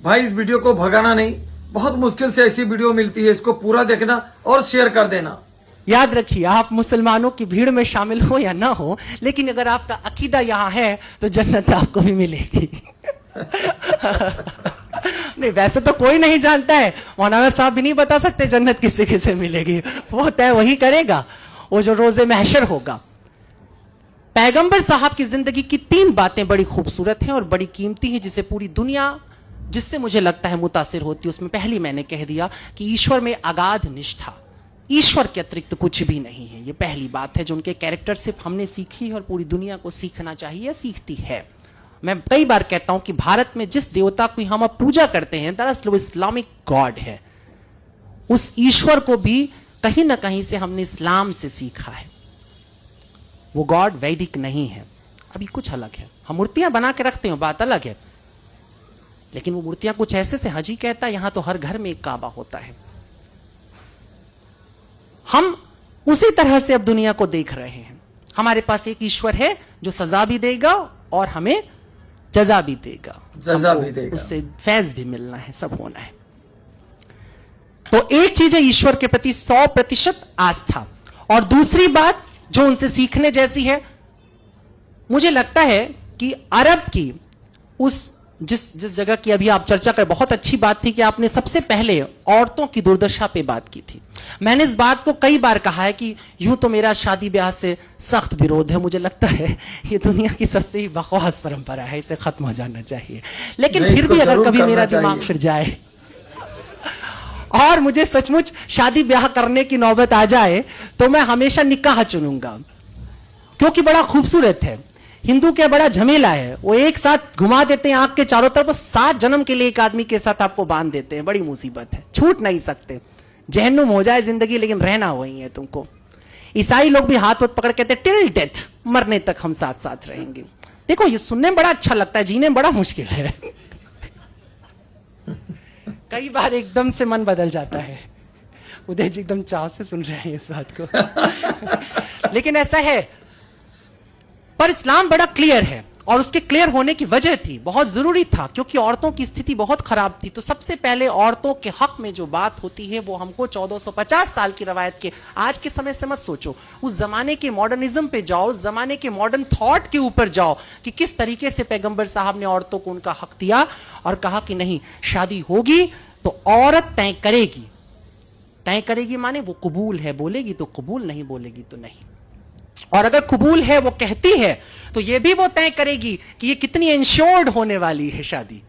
भाई इस वीडियो को भगाना नहीं, बहुत मुश्किल से ऐसी वीडियो मिलती है, इसको पूरा देखना और शेयर कर देना। याद रखिए, आप मुसलमानों की भीड़ में शामिल हो या ना हो, लेकिन अगर आपका अकीदा यहां है तो जन्नत आपको भी मिलेगी। नहीं, वैसे तो कोई नहीं जानता है, मौलाना साहब भी नहीं बता सकते जन्नत किसे किसे मिलेगी, वो तय वही करेगा, वो जो रोजे महशर होगा। पैगंबर साहब की जिंदगी की 3 बातें बड़ी खूबसूरत हैं और बड़ी कीमती हैं, जिसे पूरी दुनिया, जिससे मुझे लगता है मुतासिर होती है। उसमें पहली मैंने कह दिया कि ईश्वर में अगाध निष्ठा, ईश्वर के अतिरिक्त कुछ भी नहीं है। ये पहली बात है जो उनके कैरेक्टर से हमने सीखी है और पूरी दुनिया को सीखना चाहिए, सीखती है। मैं कई बार कहता हूं कि भारत में जिस देवता की हम अब पूजा करते हैं, दरअसल वो इस्लामिक गॉड है। उस ईश्वर को भी कहीं ना कहीं से हमने इस्लाम से सीखा है। वो गॉड वैदिक नहीं है, अभी कुछ अलग है। हम मूर्तियां बना के रखते हैं, बात अलग है, लेकिन वो मूर्तियां कुछ ऐसे से हज ही कहता है, यहां तो हर घर में एक काबा होता है। हम उसी तरह से अब दुनिया को देख रहे हैं। हमारे पास एक ईश्वर है जो सजा भी देगा और हमें जजा भी देगा, उससे फैज भी मिलना है, सब होना है। तो एक चीज है ईश्वर के प्रति 100% आस्था, और दूसरी बात जो उनसे सीखने जैसी है, मुझे लगता है कि अरब की उस जिस जगह की अभी आप चर्चा कर, बहुत अच्छी बात थी कि आपने सबसे पहले औरतों की दुर्दशा पे बात की थी। मैंने इस बात को कई बार कहा है कि यूं तो मेरा शादी ब्याह से सख्त विरोध है, मुझे लगता है ये दुनिया की सबसे ही बकवास परंपरा है, इसे खत्म हो जाना चाहिए। लेकिन फिर भी अगर कभी मेरा दिमाग फिर जाए और मुझे सचमुच शादी ब्याह करने की नौबत आ जाए, तो मैं हमेशा निकाह चुनूंगा, क्योंकि बड़ा खूबसूरत है। हिंदू क्या बड़ा झमेला है, वो एक साथ घुमा देते हैं आंख के चारों तरफ, 7 जन्म के लिए एक आदमी के साथ आपको बांध देते हैं। बड़ी मुसीबत है, छूट नहीं सकते। जहन्नुम हो जाए जिंदगी, लेकिन रहना वही है तुमको। ईसाई लोग भी हाथ हाथ पकड़ कहते हैं टिल डेथ, मरने तक हम साथ साथ रहेंगे। देखो, ये सुनने में बड़ा अच्छा लगता है, जीने में बड़ा मुश्किल है। कई बार एकदम से मन बदल जाता है। उदय जी एकदम चाव से सुन रहे हैं इस बात को। लेकिन ऐसा है, पर इस्लाम बड़ा क्लियर है, और उसके क्लियर होने की वजह थी, बहुत जरूरी था, क्योंकि औरतों की स्थिति बहुत खराब थी। तो सबसे पहले औरतों के हक में जो बात होती है वो हमको 1450 साल की रवायत के, आज के समय से मत सोचो, उस जमाने के मॉडर्निज्म पे जाओ, उस जमाने के मॉडर्न थॉट के ऊपर जाओ कि किस तरीके से पैगंबर साहब ने औरतों को उनका हक दिया और कहा कि नहीं, शादी होगी तो औरत तय करेगी। तय करेगी माने वो कबूल है बोलेगी तो कबूल, नहीं बोलेगी तो नहीं। और अगर कबूल है, वो कहती है, तो ये भी वो तय करेगी कि ये कितनी इंश्योर्ड होने वाली है शादी।